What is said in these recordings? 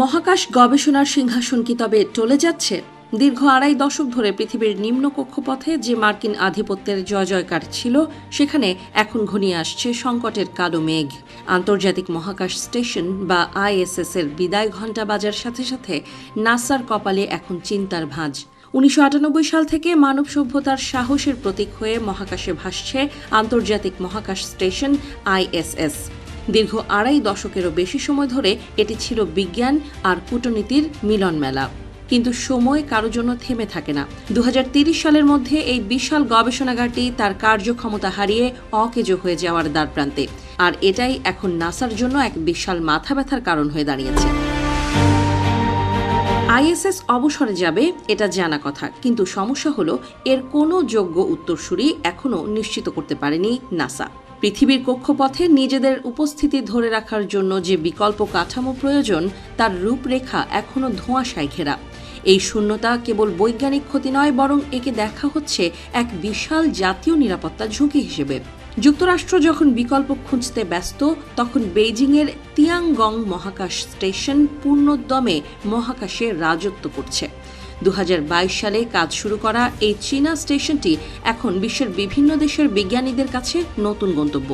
মহাকাশ গবেষণার সিংহাসন কি তবে টলে যাচ্ছে? দীর্ঘ ২.৫ দশক ধরে পৃথিবীর নিম্ন কক্ষপথে যে মার্কিন আধিপত্যের জয়জয়কার ছিল, সেখানে এখন ঘনিয়ে আসছে সংকটের কালো মেঘ। আন্তর্জাতিক মহাকাশ স্টেশন বা ISS এর বিদায় ঘণ্টা বাজার সাথে সাথে নাসার কপালে এখন চিন্তার ভাঁজ। ১৯৯৮ সাল থেকে মানব সভ্যতার সাহসের প্রতীক হয়ে মহাকাশে ভাসছে আন্তর্জাতিক মহাকাশ স্টেশন ISS। দীর্ঘ ২.৫ দশকেরও বেশি সময় ধরে এটি ছিল বিজ্ঞান আর কূটনীতির মিলন মেলা। কিন্তু সময় কারো জন্য থেমে থাকে না। ২০৩০ সালের মধ্যে এই বিশাল গবেষণাগারটি তার কার্যক্ষমতা হারিয়ে অকেজো হয়ে যাওয়ার দ্বারপ্রান্তে। আর এটাই এখন নাসার জন্য এক বিশাল মাথা ব্যথার কারণ হয়ে দাঁড়িয়েছে। ISS অবসরে যাবে এটা জানা কথা, কিন্তু সমস্যা হলো এর কোনো যোগ্য উত্তরসূরি এখনও নিশ্চিত করতে পারেনি নাসা। পৃথিবীর কক্ষপথে নিজেদের উপস্থিতি ধরে রাখার জন্য যে বিকল্প কাঠামো প্রয়োজন, তার রূপরেখা এখনও ধোঁয়াশায় ঘেরা। এই শূন্যতা কেবল বৈজ্ঞানিক ক্ষতি নয়, বরং একে দেখা হচ্ছে এক বিশাল জাতীয় নিরাপত্তা ঝুঁকি হিসেবে। যুক্তরাষ্ট্র যখন বিকল্প খুঁজতে ব্যস্ত, তখন বেইজিংয়ের তিয়ানগং মহাকাশ স্টেশন পূর্ণোদ্যমে মহাকাশে রাজত্ব করছে। ২০২২ সালে কাজ শুরু করা এই চীনা স্টেশনটি এখন বিশ্বের বিভিন্ন দেশের বিজ্ঞানীদের কাছে নতুন গন্তব্য।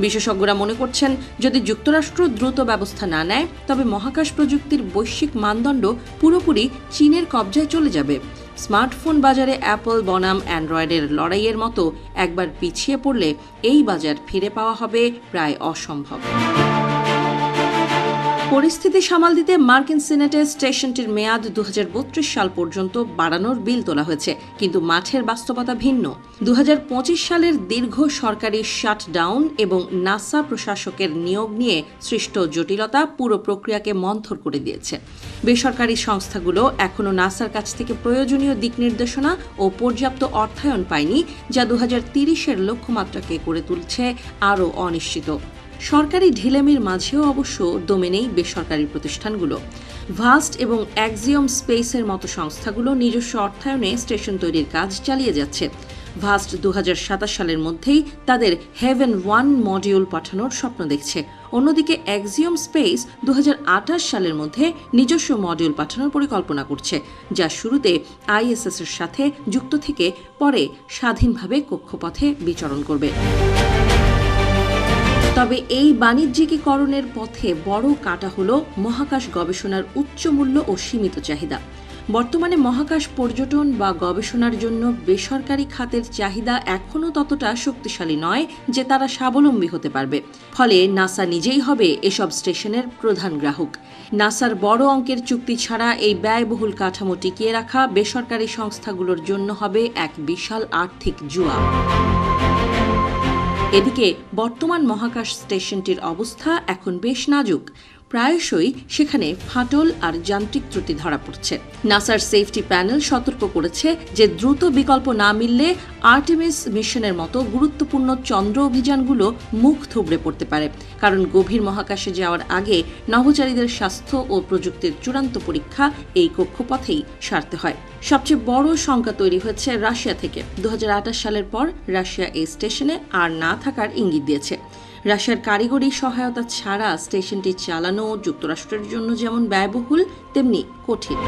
বিশেষজ্ঞরা মনে করছেন, যদি যুক্তরাষ্ট্র দ্রুত ব্যবস্থা না নেয়, তবে মহাকাশ প্রযুক্তির বৈশ্বিক মানদণ্ড পুরোপুরি চীনের কবজায় চলে যাবে। স্মার্টফোন বাজারে অ্যাপল বনাম অ্যান্ড্রয়েডের লড়াইয়ের মতো একবার পিছিয়ে পড়লে এই বাজার ফিরে পাওয়া হবে প্রায় অসম্ভব। পরিস্থিতি সামাল দিতে মার্কিন সিনেটে স্টেশনটির মেয়াদ ২০৩২ সাল পর্যন্ত বাড়ানোর বিল তোলা হয়েছে, কিন্তু মাঠের বাস্তবতা ভিন্ন। ২০২৫ সালের দীর্ঘ সরকারি শাটডাউন এবং নাসা প্রশাসকের নিয়োগ নিয়ে সৃষ্ট জটিলতা পুরো প্রক্রিয়াকে মন্থর করে দিয়েছে। বেসরকারি সংস্থাগুলো এখনও নাসার কাছ থেকে প্রয়োজনীয় দিক নির্দেশনা ও পর্যাপ্ত অর্থায়ন পায়নি, যা ২০৩০-এর লক্ষ্যমাত্রাকে করে তুলছে আরও অনিশ্চিত। সরকারি ঢিলেমির মাঝেও অবশ্য দমে নেই বেসরকারি প্রতিষ্ঠানগুলো। ভাস্ট এবং অ্যাক্সিওম স্পেসের মতো সংস্থাগুলো নিজস্ব অর্থায়নে স্টেশন তৈরির কাজ চালিয়ে যাচ্ছে। ভাস্ট ২০২৭ সালের মধ্যেই তাদের হেভেন-1 মডিউল পাঠানোর স্বপ্ন দেখছে। অন্যদিকে অ্যাক্সিওম স্পেস ২০২৮ সালের মধ্যে নিজস্ব মডিউল পাঠানোর পরিকল্পনা করছে, যা শুরুতে ISS এর সাথে যুক্ত থেকে পরে স্বাধীনভাবে কক্ষপথে বিচরণ করবে। তবে এই বাণিজ্যিকীকরণের পথে বড় কাঁটা হল মহাকাশ গবেষণার উচ্চ মূল্য ও সীমিত চাহিদা। বর্তমানে মহাকাশ পর্যটন বা গবেষণার জন্য বেসরকারি খাতের চাহিদা এখনও ততটা শক্তিশালী নয় যে তারা স্বাবলম্বী হতে পারবে। ফলে নাসা নিজেই হবে এসব স্টেশনের প্রধান গ্রাহক। নাসার বড় অঙ্কের চুক্তি ছাড়া এই ব্যয়বহুল কাঠামো টিকিয়ে রাখা বেসরকারি সংস্থাগুলোর জন্য হবে এক বিশাল আর্থিক জুয়া। এদিকে বর্তমান মহাকাশ স্টেশনটির অবস্থা এখন বেশ নাজুক। প্রায়শই সেখানে ফাটল আর যান্ত্রিক ত্রুটি ধরা পড়ছে। নাসার সেফটি প্যানেল সতর্ক করেছে যে দ্রুত বিকল্প না মিললে আর্টেমিস মিশনের মতো গুরুত্বপূর্ণ চন্দ্র অভিযানগুলো মুখ থুবড়ে পড়তে পারে, কারণ গভীর মহাকাশে যাওয়ার আগে নভোচারীদের স্বাস্থ্য ও প্রযুক্তির চূড়ান্ত পরীক্ষা এই কক্ষপথেই সারতে হয়। সবচেয়ে বড় শঙ্কা তৈরি হয়েছে রাশিয়া থেকে। ২০২৮ সালের পর রাশিয়া এই স্টেশনে আর না থাকার ইঙ্গিত দিয়েছে। রাশিয়ার কারিগরি সহায়তা ছাড়া স্টেশনটি চালানো যুক্তরাষ্ট্রের জন্য যেমন ব্যয়বহুল, তেমনি কঠিন।